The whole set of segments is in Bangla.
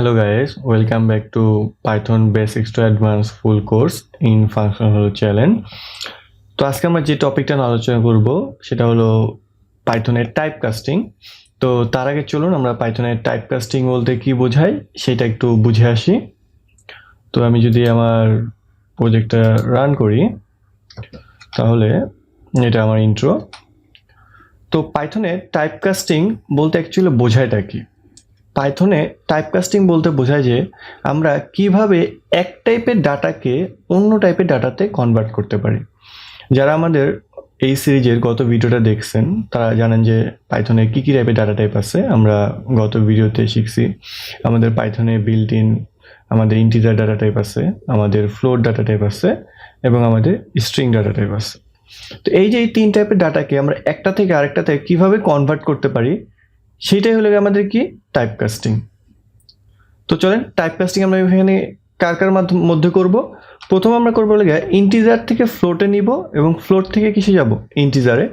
Hello guys, welcome back to Python Basics to Advanced full course in Functional Challenge. তো আজকে আমরা যে টপিকটা আলোচনা করব সেটা হলো পাইথনের টাইপ কাস্টিং। তো তার আগে চলুন আমরা পাইথনের টাইপ কাস্টিং বলতে কি বোঝায় সেটা একটু বুঝে আসি। তো আমি যদি আমার প্রজেক্টটা রান করি তাহলে এটা আমার ইন্ট্রো। তো পাইথনে টাইপ কাস্টিং বলতে অ্যাকচুয়ালি বোঝায়টা কি? পাইথনে টাইপকাস্টিং বলতে বোঝায় যে আমরা কিভাবে এক টাইপের ডাটাকে অন্য টাইপের ডাটাতে কনভার্ট করতে পারি। যারা আমাদের এই সিরিজের গত ভিডিওটা দেখছেন তারা জানেন যে পাইথনে কী কী টাইপের ডাটা টাইপ আছে। আমরা গত ভিডিওতে শিখছি আমাদের পাইথনে বিল্ট ইন আমাদের ইন্টিজার ডাটা টাইপ আছে, আমাদের ফ্লোট ডাটা টাইপ আছে এবং আমাদের স্ট্রিং ডাটা টাইপ আছে। তো এই যে এই তিন টাইপের ডাটাকে আমরা একটা থেকে আরেকটাতে কিভাবে কনভার্ট করতে পারি সেটাই হলো আমাদের কি টাইপকাস্টিং। তো চলেন টাইপকাস্টিং আমরা এখানে কার কার মধ্যে করব। প্রথম আমরা করবো হলো ইন্টিজার থেকে ফ্লোটে নিব এবং ফ্লোট থেকে কিসে যাব ইন্টিজারে।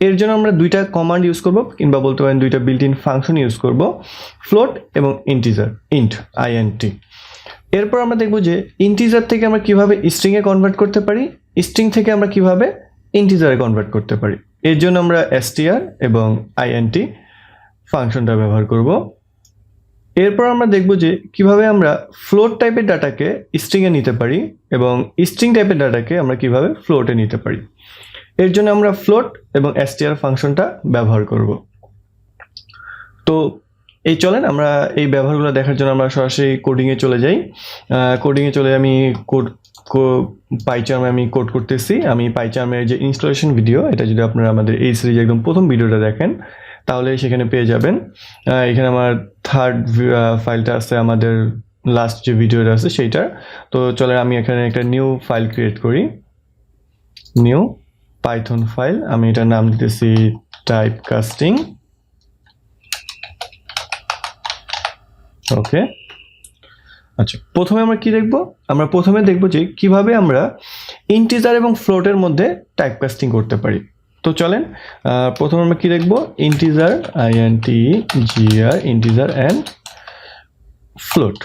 এর জন্য আমরা দুইটা কমান্ড ইউজ করব কিংবা বলতে পারেন দুইটা বিল্ট ইন ফাংশন ইউজ করব, ফ্লোট এবং ইন্টিজার, int। এরপর আমরা দেখব যে ইন্টিজার থেকে আমরা কিভাবে স্ট্রিংয়ে কনভার্ট করতে পারি, স্ট্রিং থেকে আমরা কিভাবে ইন্টিজারে কনভার্ট করতে পারি। এর জন্য আমরা str এবং int ফাংশনটা ব্যবহার করব। এরপর আমরা দেখব যে কিভাবে আমরা ফ্লোট টাইপের ডাটাকে স্ট্রিংয়ে নিতে পারি এবং স্ট্রিং টাইপের ডাটাকে আমরা কিভাবে ফ্লোটে নিতে পারি। এর জন্য আমরা ফ্লোট এবং str ফাংশনটা ব্যবহার করব। তো এই চলেন আমরা এই ব্যবহারগুলো দেখার জন্য আমরা সরাসরি কোডিংয়ে চলে যাই। কোডিংয়ে চলে আমি পাইচার্মে আমি কোড করতেছি। আমি পাইচার্মের যে ইনস্টলেশন ভিডিও, এটা যদি আপনারা আমাদের এই সিরিজে একদম প্রথম ভিডিওটা দেখেন তাহলে সেখানে পেয়ে যাবেন। এখানে আমার থার্ড ফাইলটা আছে, আমাদের লাস্ট যে ভিডিওটা আছে সেইটার। তো চলেন আমি এখানে একটা নিউ ফাইল ক্রিয়েট করি, নিউ পাইথন ফাইল। আমি এটার নাম দিতেছি টাইপকাস্টিং। ওকে, আচ্ছা প্রথমে আমরা কি দেখব? আমরা প্রথমে দেখব যে কিভাবে আমরা ইন্টিজার এবং ফ্লোটের মধ্যে টাইপকাস্টিং করতে পারি। তো চলেন প্রথমে আমরা কি দেখব, integer intgr integer and float.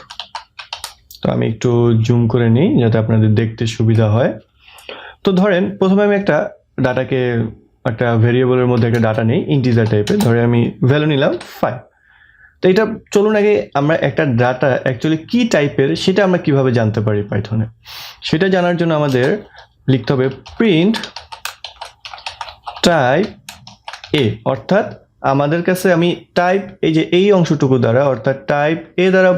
তো আমি একটু জুম করে নিই যাতে আপনাদের দেখতে সুবিধা হয়। তো ধরেন প্রথমে আমি একটা ডাটাকে একটা ভেরিয়েবলের মধ্যে একটা ডাটা নেই ইন্টিজার টাইপের, ধরে আমি ভ্যালু নিলাম 5। তো এটা চলুন আগে আমরা একটা ডাটা অ্যাকচুয়ালি কি টাইপের সেটা আমরা কিভাবে জানতে পারি পাইথনে। সেটা জানার জন্য আমাদের লিখতে হবে প্রিন্ট টাইপ এ, অর্থাৎ আমাদের কাছে আমি টাইপ এই যে এই অংশটুকু দ্বারা অর্থাৎ টাইপ এ দ্বারা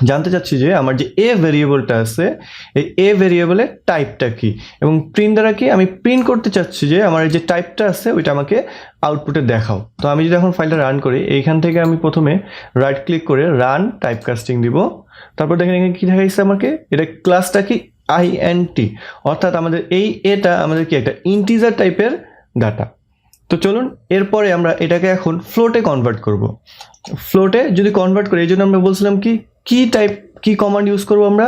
জানতে চাচ্ছি যে আমার যে এ ভেরিয়েবলটা আছে এই এ ভেরিয়েবলের টাইপটা কি, এবং প্রিন্ট দ্বারা কি আমি প্রিন্ট করতে চাচ্ছি যে আমার যে টাইপটা আছে ওইটা আমাকে আউটপুটে দেখাও। তো আমি যদি এখন ফাইলটা রান করি, এইখান থেকে আমি প্রথমে রাইট ক্লিক করে রান টাইপকাস্টিং দিব। তারপর দেখেন এখানে কি দেখাইছে আমাকে, এটা ক্লাসটা কি int, অর্থাৎ আমাদের এই এটা আমাদের কি একটা ইন্টিজার টাইপের ডাটা। তো চলুন এরপরে আমরা এটাকে এখন ফ্লোটে কনভার্ট করব। ফ্লোটে যদি কনভার্ট করি এই জন্য আমরা বলছিলাম কি টাইপ কি কমান্ড ইউজ করব আমরা,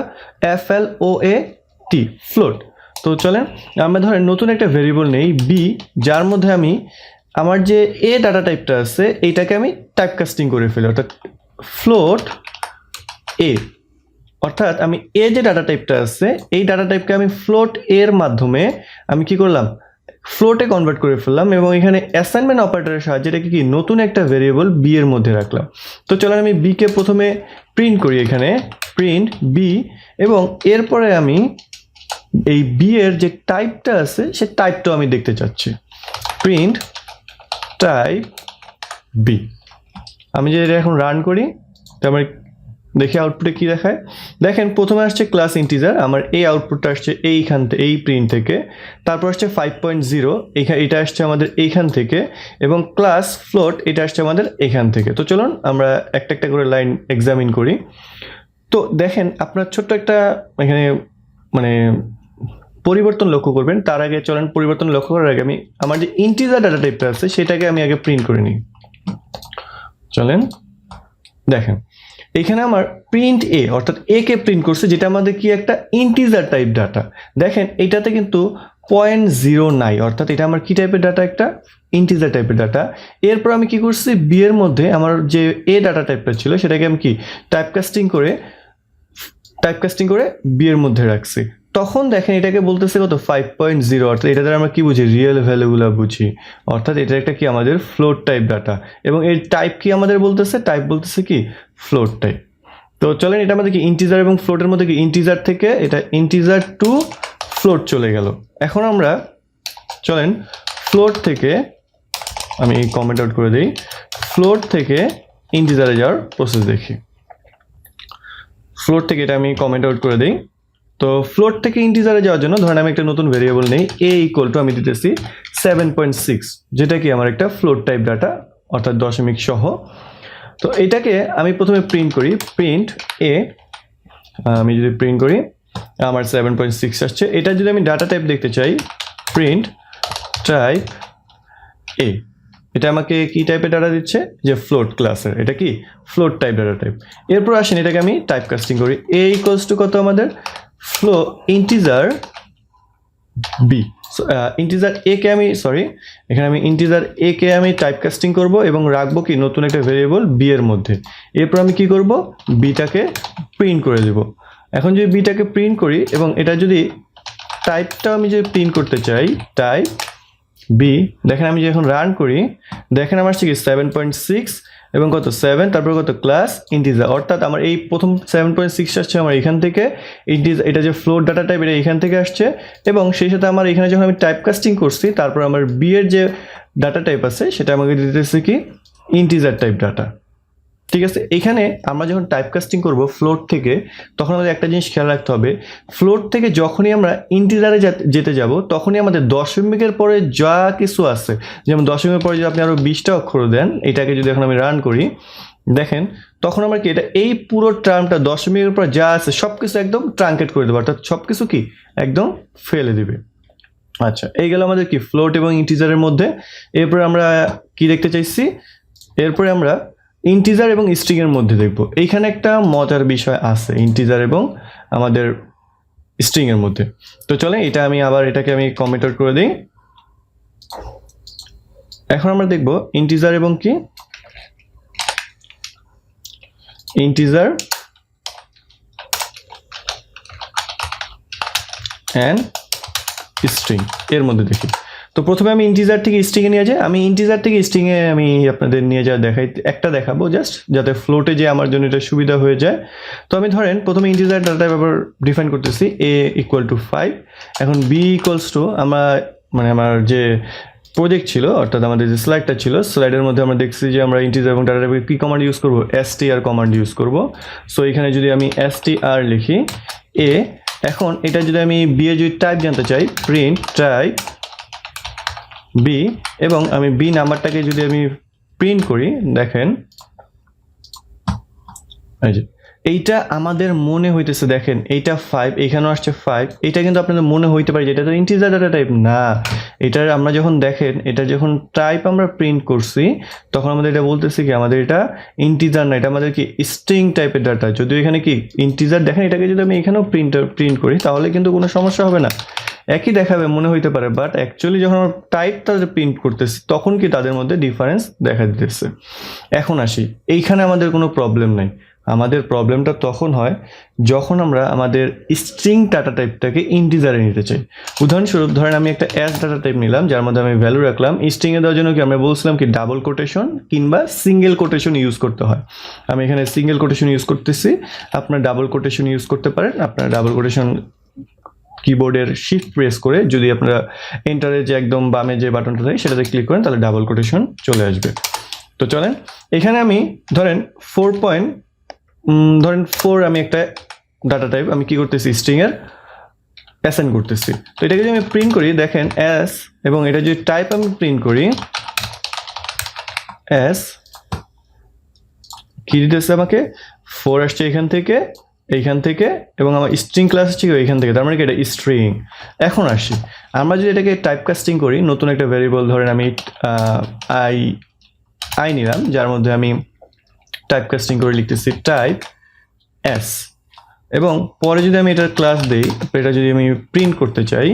float ফ্লোট। তো চলেন আমরা ধরেন নতুন একটা ভেরিয়েবল নেই বি, যার মধ্যে আমি আমার যে এ ডাটা টাইপটা আছে এইটাকে আমি টাইপকাস্টিং করে ফেলি, অর্থাৎ ফ্লোট এ। অর্থাৎ আমি এ যে ডাটা টাইপটা আছে এই ডাটা টাইপকে আমি ফ্লোট এর মাধ্যমে আমি কি করলাম, ফ্লোটে কনভার্ট করে ফেললাম এবং এখানে অ্যাসাইনমেন্ট অপারেটরের সাহায্যে এটাকে কি নতুন একটা ভেরিয়েবল বি এর মধ্যে রাখলাম। তো চলেন আমি বি কে প্রথমে প্রিন্ট করি, এখানে প্রিন্ট বি, এবং এরপরে আমি এই বি এর যে টাইপটা আছে সে টাইপটাও আমি দেখতে চাচ্ছি, প্রিন্ট টাইপ বি। আমি যে এটা এখন রান করি তারপরে দেখি আউটপুটে কি দেখায়। দেখেন প্রথমে আসছে ক্লাস ইন্টিজার, আমার এই আউটপুটটা আসছে এইখান থেকে এই প্রিন্ট থেকে। তারপর আসছে 5.0, এটা আসছে আমাদের এইখান থেকে, এবং ক্লাস ফ্লোট এটা আসছে আমাদের এখান থেকে। তো চলুন আমরা একটা একটা করে লাইন এক্সামিন করি। তো দেখেন আপনার ছোট্ট একটা এখানে মানে পরিবর্তন লক্ষ্য করবেন। তার আগে চলেন পরিবর্তন লক্ষ্য করার আগে আমি আমার যে ইন্টিজার ডাটা টাইপটা আছে সেটাকে আমি আগে প্রিন্ট করে নিই। চলেন দেখেন এখানে আমার প্রিন্ট এ, অর্থাৎ এ কে প্রিন্ট করছে, যেটা আমাদের কি একটা ইন্টিজার টাইপ ডাটা। দেখেন এটাতে কিন্তু 0.0 নাই, অর্থাৎ এটা আমার কি টাইপের ডাটা, একটা ইন্টিজার টাইপের ডাটা। এরপর আমি কি করছি, বি এর মধ্যে আমার যে এ ডাটা টাইপটা ছিল সেটাকে আমি কি টাইপকাস্টিং করে বি এর মধ্যে রাখছি। তখন দেখেন এটাকে বলতেছে কত 5.0, অর্থাৎ এটা দ্বারা আমরা কি বুঝি, রিয়েল ভ্যালুগুলো বুঝি, অর্থাৎ এটা একটা কি আমাদের ফ্লোট টাইপ ডাটা। এবং এর টাইপ কি আমাদের বলতেছে, টাইপ বলতেছে কি ফ্লোট টাইপ। তো চলেন এটা আমাদের কি ইন্টিজার এবং ফ্লোটের মধ্যে কি ইন্টিজার থেকে এটা ইন্টিজার টু ফ্লোট চলে গেল। এখন আমরা চলেন ফ্লোট থেকে, আমি কমেন্ট আউট করে দিই, ফ্লোট থেকে ইন্টিজারে যাওয়ার প্রসেস দেখি। ফ্লোট থেকে এটা আমি কমেন্ট আউট করে দিই। তো ফ্লোট থেকে ইন্টিজারে যাওয়ার জন্য ধরেন আমি একটা নতুন ভেরিয়েবল নেই, এ ইকুয়াল টু আমি দিতেছি 7.6, যেটা কি আমার একটা ফ্লোট টাইপ ডাটা, অর্থাৎ দশমিক সহ। তো এটাকে আমি প্রথমে প্রিন্ট করি, প্রিন্ট এ। আমি যদি প্রিন্ট করি আমার 7.6 আসছে। এটা যদি আমি ডাটা টাইপ দেখতে চাই, প্রিন্ট টাইপ এ, এটা আমাকে কি টাইপের ডাটা দিচ্ছে, যে ফ্লোট ক্লাসের, এটা কি ফ্লোট টাইপ ডাটা টাইপ। এরপর আসেন এটাকে আমি টাইপ কাস্টিং করি, এ ইকুয়ালস টু কত আমাদের ইন্টিজার বি, ইন্টিজার এ কে আমি এখানে আমি ইন্টিজার এ কে আমি টাইপ কাস্টিং করবো এবং রাখবো কি নতুন একটা ভেরিয়েবল বি এর মধ্যে। এরপর আমি কি করব, বিটাকে প্রিন্ট করে দেব। এখন যদি বিটাকে প্রিন্ট করি এবং এটা যদি টাইপটা আমি যদি প্রিন্ট করতে চাই, টাইপ বি, দেখেন আমি যখন রান করি দেখেন আমার আসছে কি 7.6 এবং কত 7, তারপর কত ক্লাস ইন্টিজার, অর্থাৎ আমার এই প্রথম 7.6 আসছে আমার এখান থেকে, এটা যে ফ্লোট ডাটা টাইপ এটা এখান থেকে আসছে, এবং সেই সাথে আমার এখানে যখন আমি টাইপ কাস্টিং করছি তারপর আমার বি এর যে ডাটা টাইপ আছে সেটা আমাকে দিতেছে কি ইন্টিজার টাইপ ডাটা। ঠিক আছে, এখানে আমরা যখন টাইপ কাস্টিং করবো ফ্লোট থেকে, তখন আমাদের একটা জিনিস খেয়াল রাখতে হবে, ফ্লোট থেকে যখনই আমরা ইন্টিজারে যেতে যাব তখনই আমাদের দশমিকের পরে যা কিছু আছে, যেমন দশমিকের পরে যদি আপনি আরো 20টা অক্ষর দেন, এটাকে যদি এখন আমি রান করি দেখেন তখন আমরা কি এটা এই পুরো টার্মটা দশমিকের পর যা আছে সবকিছু একদম ট্রাঙ্কেট করে দেবো, অর্থাৎ সবকিছু কি একদম ফেলে দিবে। আচ্ছা, এই গেল আমাদের কি ফ্লোট এবং ইন্টিজারের মধ্যে। এরপরে আমরা কি দেখতে চাইছি, এরপরে আমরা ইন্টিজার এবং স্ট্রিং এর মধ্যে দেখব। এইখানে একটা মজার বিষয় আছে ইন্টিজার এবং আমাদের স্ট্রিং এর মধ্যে। তো চলে এটা আমি আবার এটাকে আমি কমেন্ট আউট করে দিই। এখন আমরা দেখব ইন্টিজার এবং কি ইন্টিজার এন্ড স্ট্রিং এর মধ্যে দেখি। তো প্রথমে আমি ইন্টিজার থেকে স্ট্রিংয়ে নিয়ে যাই। আমি ইন্টিজার থেকে স্ট্রিংয়ে আমি আপনাদের নিয়ে যা দেখাবো জাস্ট, যাতে ফ্লোটে যে আমার জন্য এটা সুবিধা হয়ে যায়। তো আমি ধরেন প্রথমে ইন্টিজার ডাটা টাইপ আবার ডিফাইন করতেছি, এ ইকুয়াল টু 5। এখন বি ইকুয়ালস টু আমার যে প্রজেক্ট ছিল, অর্থাৎ আমাদের যে স্লাইডটা ছিল, স্লাইডের মধ্যে আমরা দেখছি যে আমরা ইন্টিজার এবং ডাটা টাইপে কি কমান্ড ইউজ করবো, str কমান্ড ইউজ করব। সো এখানে যদি আমি str লিখি এ, এখন এটা যদি আমি বি এর যদি টাইপ জানতে চাই, প্রিন্ট টাইপ বি, এবং আমি বি নাম্বারটাকে যদি আমি প্রিন্ট করি দেখেন এই যে এইটা আমাদের মনে হইতেছে, দেখেন এইটা 5, এখানেও আসছে 5, এটা কিন্তু আপনাদের মনে হইতে পারে যে এটা তো ইন্টিজার ডাটা টাইপ না। এটার আমরা যখন দেখেন এটা যখন টাইপ আমরা প্রিন্ট করছি তখন আমাদের এটা বলতেছে কি আমাদের এটা ইন্টিজার না, এটা আমাদের কি স্ট্রিং টাইপের ডাটা। যদিও এখানে কি ইন্টিজার দেখেন, এটাকে যদি আমি এখানেও প্রিন্ট করি তাহলে কিন্তু কোনো সমস্যা হবে না, একই দেখাবে মনে হইতে পারে, বাট অ্যাকচুয়ালি যখন আমরা টাইপটা প্রিন্ট করতেছি তখন কি তাদের মধ্যে ডিফারেন্স দেখা দিতেছে। এখন আসি, এইখানে আমাদের কোনো প্রবলেম নাই। আমাদের প্রবলেমটা তখন হয় যখন আমরা আমাদের স্ট্রিং ডাটা টাইপটাকে ইন্টিজারে নিতে চাই। উদাহরণস্বরূপ ধরেন আমি একটা অ্যাস ডাটা টাইপ নিলাম যার মধ্যে আমি ভ্যালু রাখলাম, স্ট্রিংয়ে দেওয়ার জন্য কি আমরা বলছিলাম কি ডাবল কোটেশন কিংবা সিঙ্গেল কোটেশন ইউজ করতে হয়। আমি এখানে সিঙ্গেল কোটেশন ইউজ করতেছি, আপনার ডাবল কোটেশন ইউজ করতে পারেন। আপনার ডাবল কোটেশন কিবোর্ডের শিফট প্রেস করে যদি আপনারা এন্টারের যে একদম বামে যে বাটনটা থাকে সেটাতে ক্লিক করেন তাহলে ডাবল কোটেশন চলে আসবে। তো চলেন এখানে আমি ধরেন 4 আমি একটা ডাটা টাইপ আমি কি করতেছি স্ট্রিং এর অ্যাসাইন করতেছি। তো এটাকে যদি আমি প্রিন্ট করি দেখেন এস, এবং এটা যদি টাইপ আমি প্রিন্ট করি এস, কি দিতেছে আমাকে 4 আসছে এইখান থেকে এবং আমার স্ট্রিং ক্লাস হচ্ছে এইখান থেকে, তার মানে কি এটা স্ট্রিং। এখন আসি আমরা যদি এটাকে টাইপ কাস্টিং করি, নতুন একটা ভেরিয়েবল ধরেন আমি আই নিলাম যার মধ্যে আমি টাইপ কাস্টিং করে লিখতেছি টাইপ এস, এবং পরে যদি আমি এটার ক্লাস দেই, এটা যদি আমি প্রিন্ট করতে চাই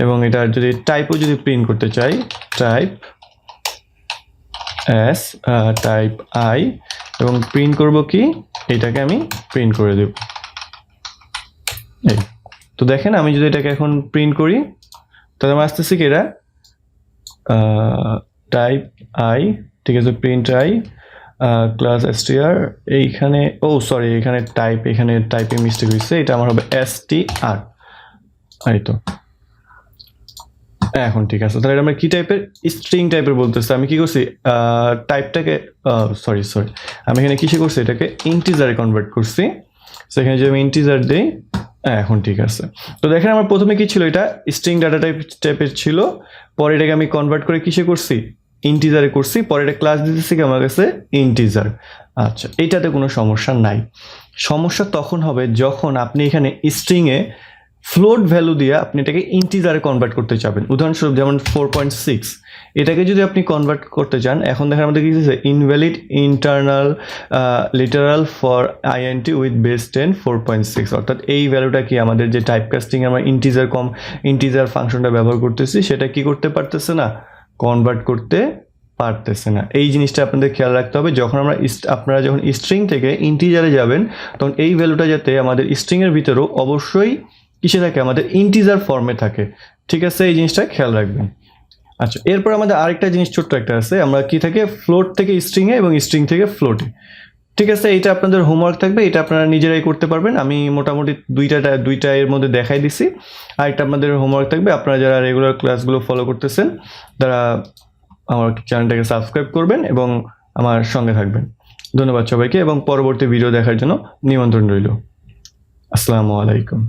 এবং এটার যদি টাইপও যদি প্রিন্ট করতে চাই টাইপ অ্যাস টাইপ আই এবং প্রিন্ট করব কি এটাকে আমি প্রিন্ট করে দেব। এই তো দেখেন আমি যদি এটাকে এখন প্রিন্ট করি তাহলে আমার আসতেছে কি এটা টাইপ আই, ঠিক আছে, প্রিন্ট আই ক্লাস str এইখানে সরি এখানে টাইপে মিস্টেক হয়েছে, এটা আমার হবে str। এই তো এখন ঠিক আছে। তাহলে আমরা কি টাইপের, স্ট্রিং টাইপের বলতেছে। আমি কি করছি টাইপটাকে সরি আমি এখানে কিসে করছি, এটাকে ইন্টিজারে কনভার্ট করছি। সেখানে যদি আমি ইন্টিজার দিই এখন ঠিক আছে। তো দেখেন আমার প্রথমে কি ছিল, এটা স্ট্রিং ডাটা টাইপের ছিল, পরে এটাকে আমি কনভার্ট করে কিসে করছি, ইন্টিজারে করছি, পরে এটা ক্লাস দিতেছি কি আমার কাছে ইন্টিজার। আচ্ছা এইটাতে কোনো সমস্যা নাই। সমস্যা তখন হবে যখন আপনি এখানে স্ট্রিংয়ে ফ্লোট ভ্যালু দিয়ে আপনি এটাকে ইন্টিজারে কনভার্ট করতে চাবেন। উদাহরণস্বরূপ যেমন 4.6 এটাকে যদি আপনি কনভার্ট করতে চান, এখন দেখেন আমাদের কি দিয়েছে invalid internal literal for int with base 10 4.6, অর্থাৎ এই ভ্যালুটা কি আমাদের যে টাইপ কাস্টিং আমরা ইন্টিজার ফাংশনটা ব্যবহার করতেছি সেটা কি করতে পারতেছে না, কনভার্ট করতে পারতেছে না। এই জিনিসটা আপনাদের খেয়াল রাখতে হবে। যখন আপনারা যখন স্ট্রিং থেকে ইন্টিজারে যাবেন তখন এই ভ্যালুটা যাতে আমাদের স্ট্রিংয়ের ভিতরেও অবশ্যই কিসে থাকে, আমাদের ইন্টিজার ফর্মে থাকে, ঠিক আছে, এই জিনিসটা খেয়াল রাখবেন। আচ্ছা এরপর আমাদের আরেকটা জিনিস ছোট্ট একটা আছে, আমরা কি থাকে ফ্লোট থেকে স্ট্রিংয়ে এবং স্ট্রিং থেকে ফ্লোটে, ঠিক আছে। এটা আপনাদের হোমওয়ার্ক থাকবে, এটা আপনারা নিজেরাই করতে পারবেন। আমি মোটামুটি দুইটা এর মধ্যে দেখাই দিছি। আর একটা আপনাদের হোমওয়ার্ক থাকবে, আপনারা যারা রেগুলার ক্লাসগুলো ফলো করতেছেন তারা আমার চ্যানেলটাকে সাবস্ক্রাইব করবেন এবং আমার সঙ্গে থাকবেন। ধন্যবাদ সবাইকে এবং পরবর্তী ভিডিও দেখার জন্য নিমন্ত্রণ রইল। আসসালামু আলাইকুম।